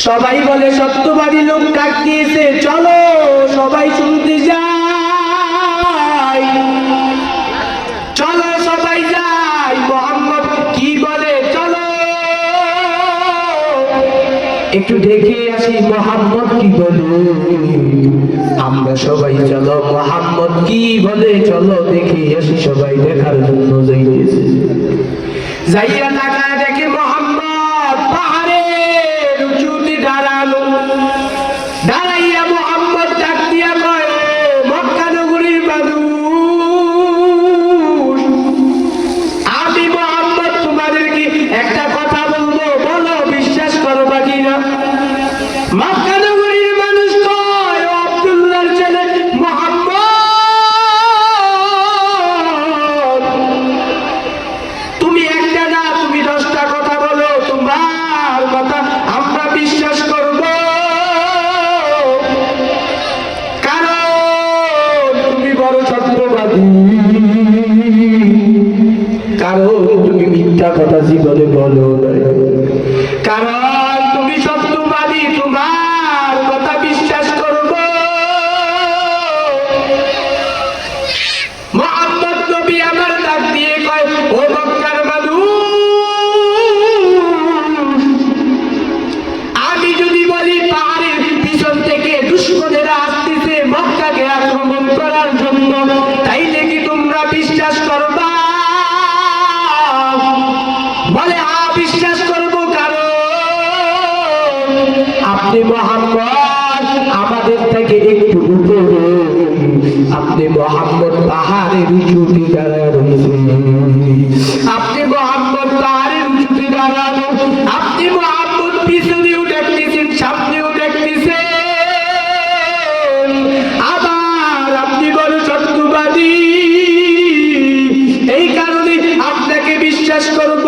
সবাই বলে সত্যবাদী লোক ডাক দিয়েছে, চলো সবাই শুনতে যাই, চলো সবাই যাই, মোহাম্মদ কি বলে চলো একটু দেখে আসি মোহাম্মদ কি বলে। আমরা সবাই চলো মোহাম্মদ কি বলে চলো দেখে আসি, সবাই দেখার জন্য যাইতেছে। যাইয়া তাকায় দেখে মোহাম্মদ পাহাড়ের উঁচুতে দাঁড়ানো। দাঁড়াইয়া মোহাম্মদ ডাক দিয়া কয়, মক্কা নগরীর মানুষ, আমি মোহাম্মদ তোমাদেরকে একটা কথা বলবো, বলো বিশ্বাস করবা কিনা? মক্কা নগরীর মানুষ কয়, ও আব্দুল্লাহর ছেলে মোহাম্মদ, তুমি একটা না তুমি 10টা কথা বলো, তোমার কথা আমরা বিশ্বাস করব, কারণ তুমি বড় সত্যবাদী, কারণ তুমি মিথ্যা কথা জীবনে বলো না, কারণ তুমি সত্যবাদী, তোমার কথা বিশ্বাস করব। মুহাম্মদ নবী আমার ডাক দিয়ে কয়, ও মক্কার মানুষ, আমি যদি বলি পাহাড়ের পিছন থেকে দুশমনেরা আসতেছে মক্কাকে আক্রমণ করার জন্য, তাইলে কি তোমরা বিশ্বাস করবা? বলে হ্যাঁ বিশ্বাস করব, কারণ আপনি মুহাম্মদ আমাদের থেকে একটু উপরে, আপনি মুহাম্মদ পাহাড়ের উঁচুতে দাঁড়ানো, আপনি মুহাম্মদ পাহাড়ের উঁচুতে দাঁড়ানো, আপনি মুহাম্মদ পিছনেও দেখতেছেন সামনেও দেখতেছেন, আবার আপনি বড় সত্যবাদী, এই কারণে আপনাকে বিশ্বাস করব।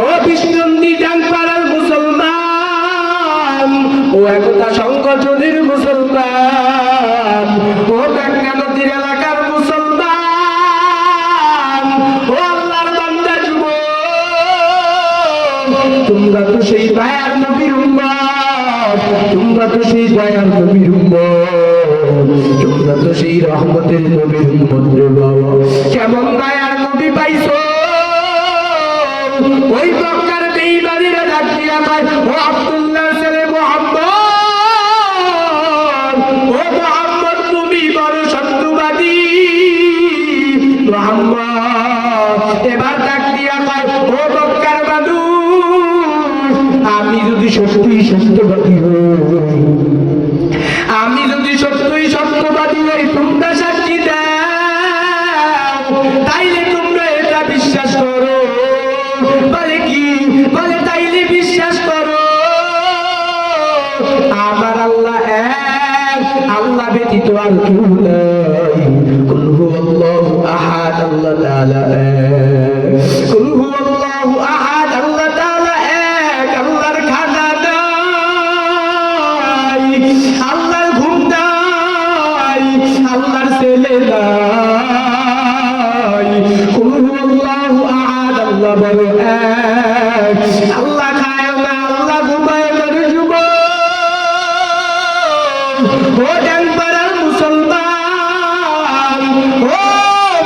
ও বিষ্ণুন্দী ডাংপাড়ার মুসলমান, ও একতা সংগঠনের মুসলমান, ও গঙ্গা নদীর এলাকার মুসলমান, ও আল্লাহর বান্দা যুবক, তোমরা তো সেই দয়ার নবীর উম্মত, তোমরা তো সেই দয়ার নবীর উম্মত, তোমরা তো সেই রহমতের নবীর উম্মত রে বাবা। কেমন দয়ার নবী পাইছো? ওই মক্কার বেঈমানেরা ডাক দিয়া কয়, ও আব্দুল্লাহর ছেলে মুহাম্মদ, ও মুহাম্মদ তুমি বড় সত্যবাদী। মুহাম্মদ এবার ডাক দিয়া কয়, ও মক্কার মানুষ, আমি যদি সত্যই সত্যবাদী হই, আমি যদি সত্যই সত্যবাদী হই, তোমরা সাক্ষী দাও, তাইলে তোমরা এটা বিশ্বাস করো। বলে কি? বলে তাইলে বিশ্বাস করো আমার আল্লাহ এক, আল্লাহ ব্যতীত আর কেউ নাই। কুল হুয়াল্লাহু আহাদ, আল্লাহ তাআলা এক। কুল হুয়াল্লাহু আহাদ, আল্লাহ তাআলা এক। আল্লাহর খানা নাই, আল্লাহর ঘুম নাই, আল্লাহর ছেলে নাই। কুল হুয়াল্লাহু আহাদ, আল্লাহ বড় এক। আল্লাহ খায় না, আল্লাহ ঘুমায় না রে যুবক। ও ডাংপাড়ার মুসলমান, ও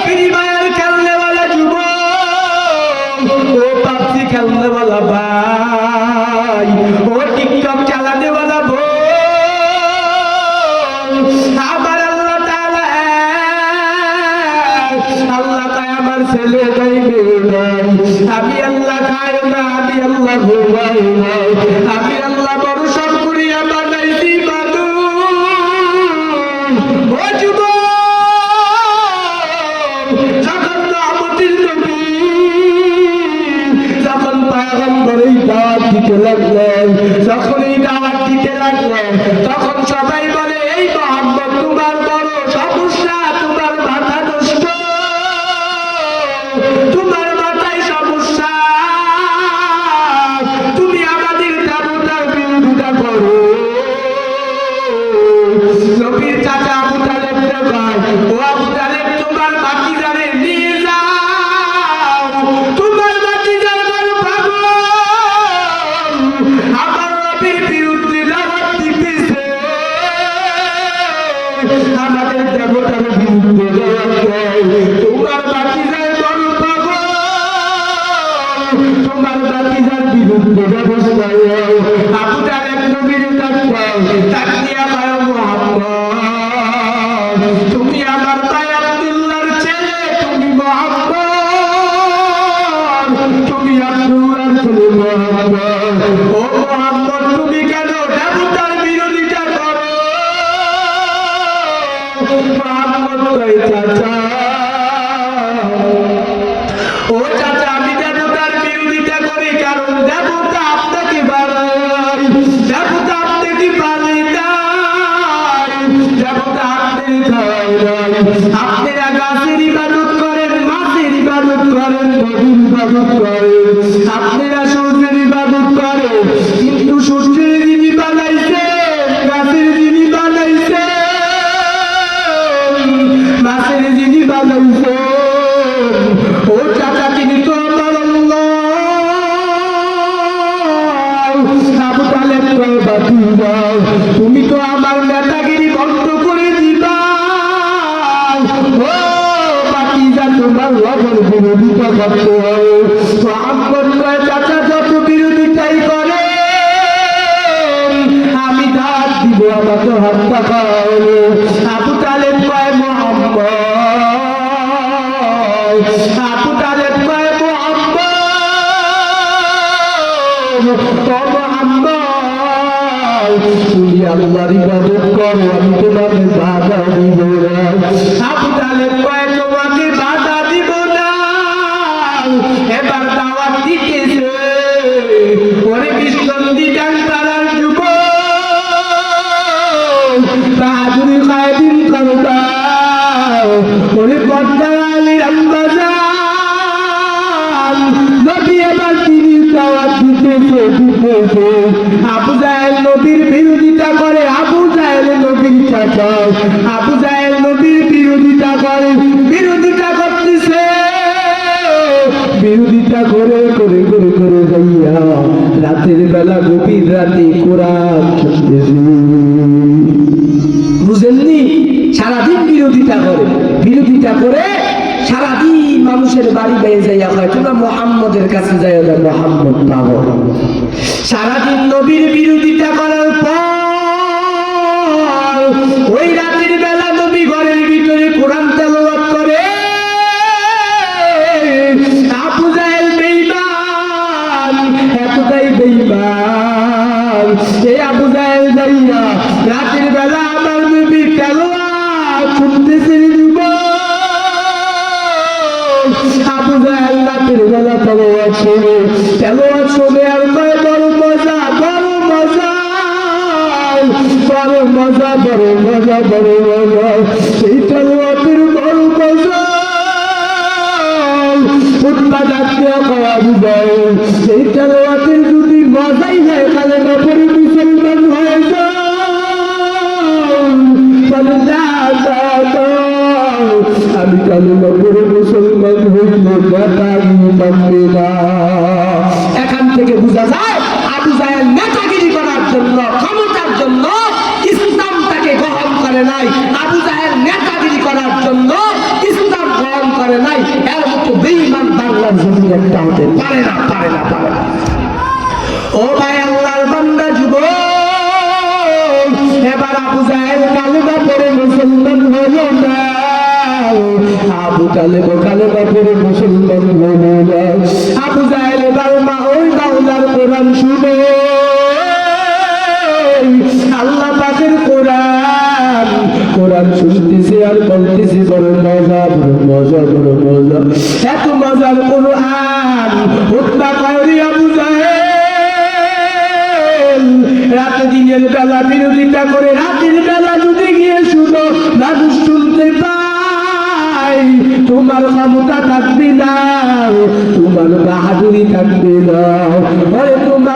ফ্রি ফায়ার খেলনেওয়ালা যুবক, ও পাবজি খেলনেওয়ালা ভাই, ও টিকটক চালানেওয়ালা বোন, আবার আল্লাহ তাআলা এক। আল্লাহ কয় আমার ছেলে নাই মেয়ে নাই, আমি আল্লাহ খাই না, আমি আল্লাহ ঘুমাই না, আমি আল্লাহ বড় সব করিয়া বানাইছি মানুষ। ও যুবক, যখন রহমতের নবী, যখন পয়গম্বর এই দাওয়াত দিতে লাগলেন, যখন এই দাওয়াত দিতে লাগলেন, তখন সবাই বলে, এই মুহাম্মদ তোমার বড় সমস্যা, তোমার মাথা নষ্ট, তোমার মাথায় সমস্যা, তুমি আমাদের দেবতার বিরোধিতা করো। নবীর চাচা আবু তালেব ভাই, ও আবু তালেব তোমার ভাতিজারে নিয়ে যাও, তোমার ভাতিজার বড় পাগল, যুদ্ধ ব্যবস্থায় আবু তালেব নবীর ডাক দিয়া কয় মুহাম্মদ তুমি আমার ভাই আব্দুল্লাহর ছেলে তুমি মুহাম্মদ তুমি আব্দুল্লাহর ছেলে মুহাম্মদ ও মুহাম্মদ তুমি কেন দেবতার বিরোধিতা করো মুহাম্মদ কয় চাচা ও চাচা আমি দেবতার বিরোধিতা করি কারণ দেবতা আপনাকে বানায় দেবতা আপনাকে বানায় দেবতা আপনি খাওয়ায় আপনারা গাছের ইবাদত করেন মাছের ইবাদত করেন নদীর ইবাদত করেন আপনারা সূর্যের ইবাদত করেন কিন্তু সূর্যের যিনি বানাইছে গাছের যিনি বানাইছে মাছের যিনি বানাইছে ও চাচা তিনি তো আমার আল্লাহ আবু তালেব কয় বাতিজা তুমি তো আমার নেতাগিরি বন্ধ করে দিবা ও বাতিজা তোমার লগর বিরোধিতা করতে হয় মুহাম্মদ কয় চাচা যত বিরোধিতাই করে আমি ডাক দিব আমাকে হত্যা করা হলো আবু তালেব কয় মুহাম্মদ আবু তালেব কয় মুহাম্মদ ও মুহাম্মদ তুমি আল্লাহর ইবাদত করো আমি তোমাকে বাধা দিব না আবু তালেব কয় তোমাকে বাধা দিব না এবার দাওয়াত দিতেছে ওরে বিশ্বন্দি ডাক্তার যুবক বাহাদুরি কায়দিন করতা ওরে পদ্মালি রমজান নবী এবার তিনি দাওয়াত দিতেছে আবু জাহেল নবীর বিরোধিতা করে আবু জাহেল নবীর চাচা আবু জাহেল নবীর বিরোধিতা করে বিরোধিতা করতেছে বিরোধিতা করে করে করে করে যাইয়া রাতের বেলা গভীর রাতে কোরআন শুনতেছি বুঝেননি সারাদিন বিরোধিতা করে সারাদিন মানুষের বাড়ি বেয়ে যাইয়া হয় তোমরা মুহাম্মদের কাছে যাইয়া না মুহাম্মদ পাবো সারাদিন নবীর বিরোধিতা করার পর ওই রাতের বেলা নবী ঘরের ভিতরে কোরআন তেলাওয়াত করে আবু জাহেল বেঈমান এতটাই বেঈমান এই আবু জাহেল যাইয়া রাতের বেলা আমার নবীর তেলাওয়াত শুনতেছে আবু জাহেল রাতের বেলা তেলাওয়াত শুনে আর কয় বড় মজা বড় মজা বড় মজা বড় মজা বড় মজা সেই তেলাওয়াতের বড় মজা উৎপাদন করা যায় সেই তেলাওয়াতের যদি মজাই হয় তাহলে নবী মুসলমান হয়ে যায় আমি কালিমা পড়ে মুসলমান হইলে নেতাগিরি মানবে না এখান থেকে বোঝা যায় আবু জাহেল নেতাগিরি করার জন্য ক্ষমতার জন্য ইসলামটাকে গ্রহণ করে নাই আবু জাহেল নেতাগিরি করার জন্য ইসলাম গ্রহণ করে নাই এর মতো বেঈমান বাংলার জমি একটা হতে পারে না ও ভাই আল্লাহর বান্দা যুবক এবার আবু জাহেল কালিমা পড়ে মুসলমান হলো না আবু তালেব কালিমা পড়ে মুসলমান হলো না আবু জাহেল এবার ওই মাওলার কোরআন শুনে আল্লাহ পাকের কোরআন শুনতেছে আর বলতেছে বড় মজা এত মজার কোরআন উৎপা করি আবু জাহেল রাতে দিনের বেলা বিরোধিতা করে রাতের বেলা যদি গিয়ে শুনো মানুষ শুনতে পাই তোমার ক্ষমতা থাকবে না তোমার বাহাদুরি থাকবে না তোমার